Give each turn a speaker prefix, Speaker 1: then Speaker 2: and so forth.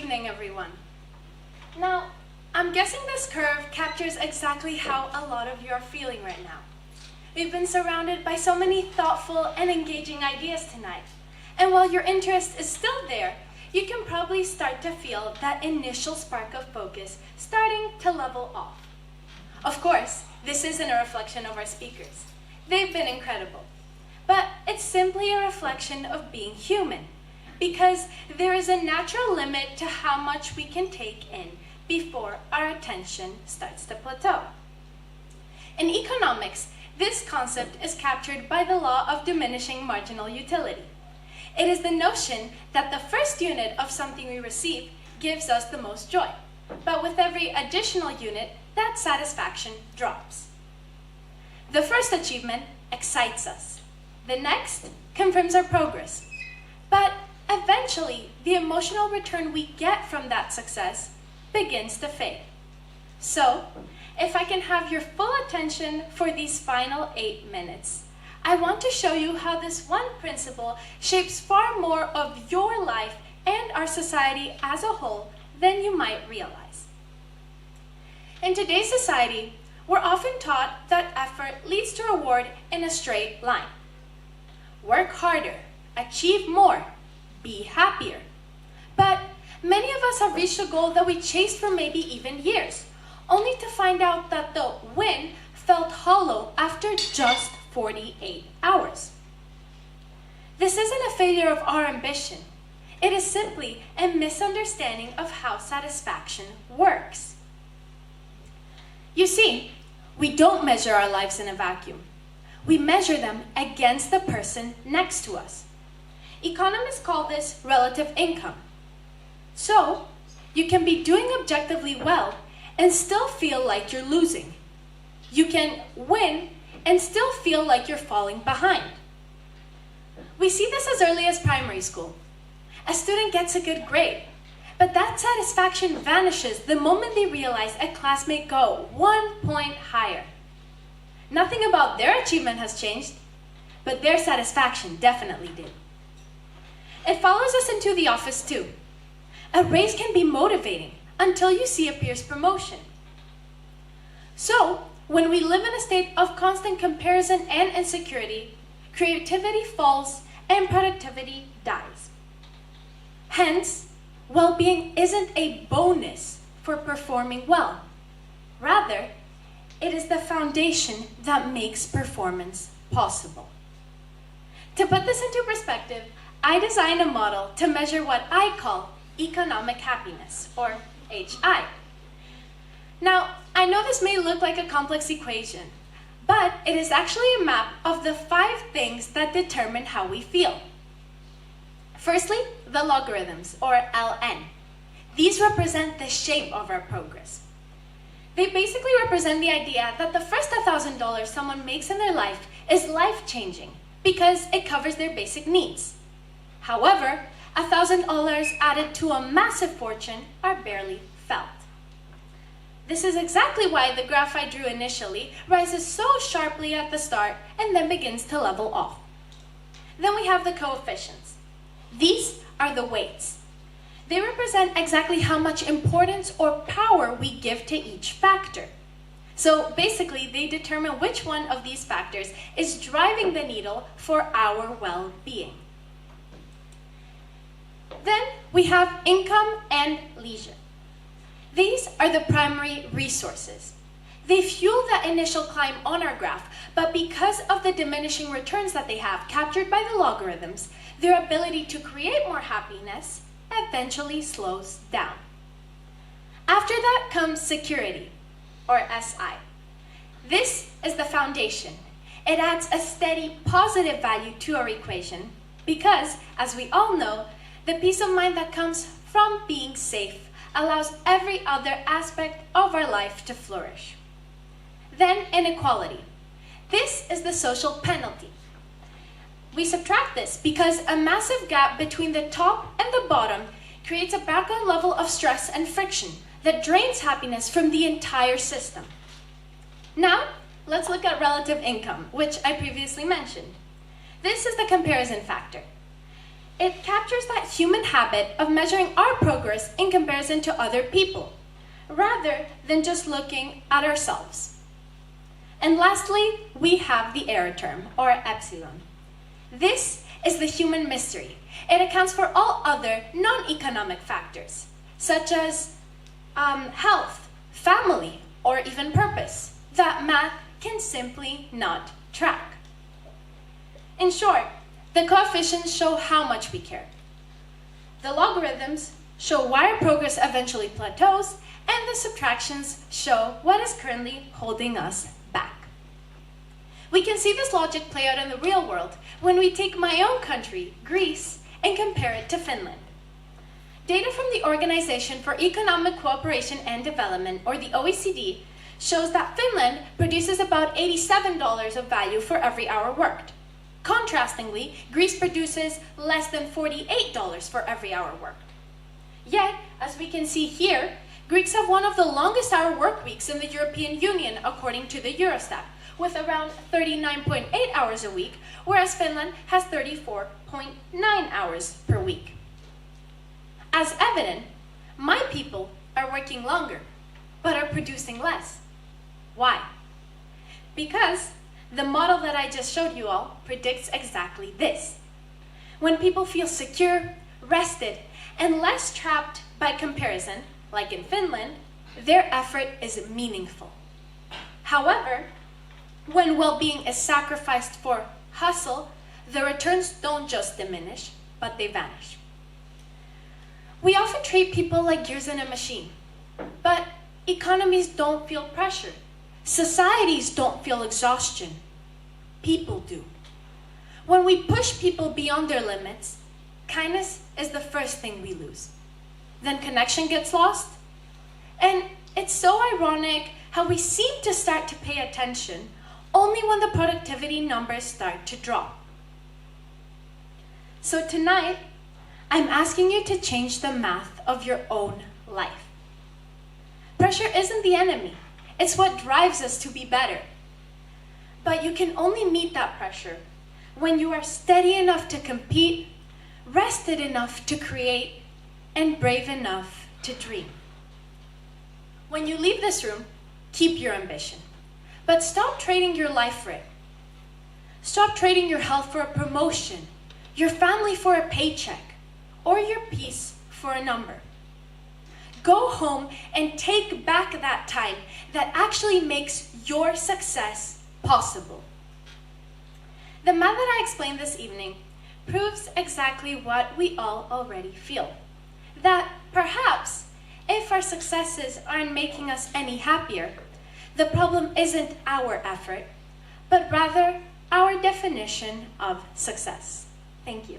Speaker 1: evening, everyone. Now, I'm guessing this curve captures exactly how a lot of you are feeling right now. We've been surrounded by so many thoughtful and engaging ideas tonight. And while your interest is still there, you can probably start to feel that initial spark of focus starting to level off. Of course, this isn't a reflection of our speakers. They've been incredible. But it's simply a reflection of being human, because there is a natural limit to how much we can take in before our attention starts to plateau. In economics, this concept is captured by the law of diminishing marginal utility. It is the notion that the first unit of something we receive gives us the most joy, but with every additional unit, that satisfaction drops. The first achievement excites us. The next confirms our progress. But eventually, the emotional return we get from that success begins to fade. So, if I can have your full attention for these final 8 minutes, I want to show you how this one principle shapes far more of your life and our society as a whole than you might realize. In today's society, we're often taught that effort leads to reward in a straight line. Work harder, achieve more, be happier. But many of us have reached a goal that we chased for maybe even years, only to find out that the win felt hollow after just 48 hours. This isn't a failure of our ambition. It is simply a misunderstanding of how satisfaction works. You see, we don't measure our lives in a vacuum. We measure them against the person next to us. Economists call this relative income. So, you can be doing objectively well and still feel like you're losing. You can win and still feel like you're falling behind. We see this as early as primary school. A student gets a good grade, but that satisfaction vanishes the moment they realize a classmate go 1 point higher. Nothing about their achievement has changed, but their satisfaction definitely did. It follows us into the office too. A raise can be motivating until you see a peer's promotion. So, when we live in a state of constant comparison and insecurity, creativity falls and productivity dies. Hence, well-being isn't a bonus for performing well. Rather, it is the foundation that makes performance possible. To put this into perspective, I designed a model to measure what I call economic happiness, or HI. Now, I know this may look like a complex equation, but it is actually a map of the 5 things that determine how we feel. Firstly, the logarithms, or LN. These represent the shape of our progress. They basically represent the idea that the first $1,000 someone makes in their life is life-changing because it covers their basic needs. However, $1,000 added to a massive fortune are barely felt. This is exactly why the graph I drew initially rises so sharply at the start and then begins to level off. Then we have the coefficients. These are the weights. They represent exactly how much importance or power we give to each factor. So basically, they determine which one of these factors is driving the needle for our well-being. Then we have income and leisure. These are the primary resources. They fuel that initial climb on our graph, but because of the diminishing returns that they have captured by the logarithms, their ability to create more happiness eventually slows down. After that comes security, or SI. This is the foundation. It adds a steady positive value to our equation because, as we all know, the peace of mind that comes from being safe allows every other aspect of our life to flourish. Then inequality. This is the social penalty. We subtract this because a massive gap between the top and the bottom creates a background level of stress and friction that drains happiness from the entire system. Now, let's look at relative income, which I previously mentioned. This is the comparison factor. It captures that human habit of measuring our progress in comparison to other people, rather than just looking at ourselves. And lastly, we have the error term, or epsilon. This is the human mystery. It accounts for all other non-economic factors, such as health, family, or even purpose, that math can simply not track. In short, the coefficients show how much we care. The logarithms show why our progress eventually plateaus, and the subtractions show what is currently holding us back. We can see this logic play out in the real world when we take my own country, Greece, and compare it to Finland. Data from the Organization for Economic Cooperation and Development, or the OECD, shows that Finland produces about $87 of value for every hour worked. Contrastingly, Greece produces less than $48 for every hour worked. Yet, as we can see here, Greeks have one of the longest hour work weeks in the European Union, according to the Eurostat, with around 39.8 hours a week, whereas Finland has 34.9 hours per week. As evident, my people are working longer, but are producing less. Why? Because the model that I just showed you all predicts exactly this. When people feel secure, rested, and less trapped by comparison, like in Finland, their effort is meaningful. However, when well-being is sacrificed for hustle, the returns don't just diminish, but they vanish. We often treat people like gears in a machine, but economies don't feel pressure. Societies don't feel exhaustion. People do. When we push people beyond their limits, kindness is the first thing we lose. Then connection gets lost. And it's so ironic how we seem to start to pay attention only when the productivity numbers start to drop. So tonight, I'm asking you to change the math of your own life. Pressure isn't the enemy. It's what drives us to be better. But you can only meet that pressure when you are steady enough to compete, rested enough to create, and brave enough to dream. When you leave this room, keep your ambition. But stop trading your life for it. Stop trading your health for a promotion, your family for a paycheck, or your peace for a number. Go home and take back that time that actually makes your success possible. The math that I explained this evening proves exactly what we all already feel. That perhaps, if our successes aren't making us any happier, the problem isn't our effort, but rather our definition of success. Thank you.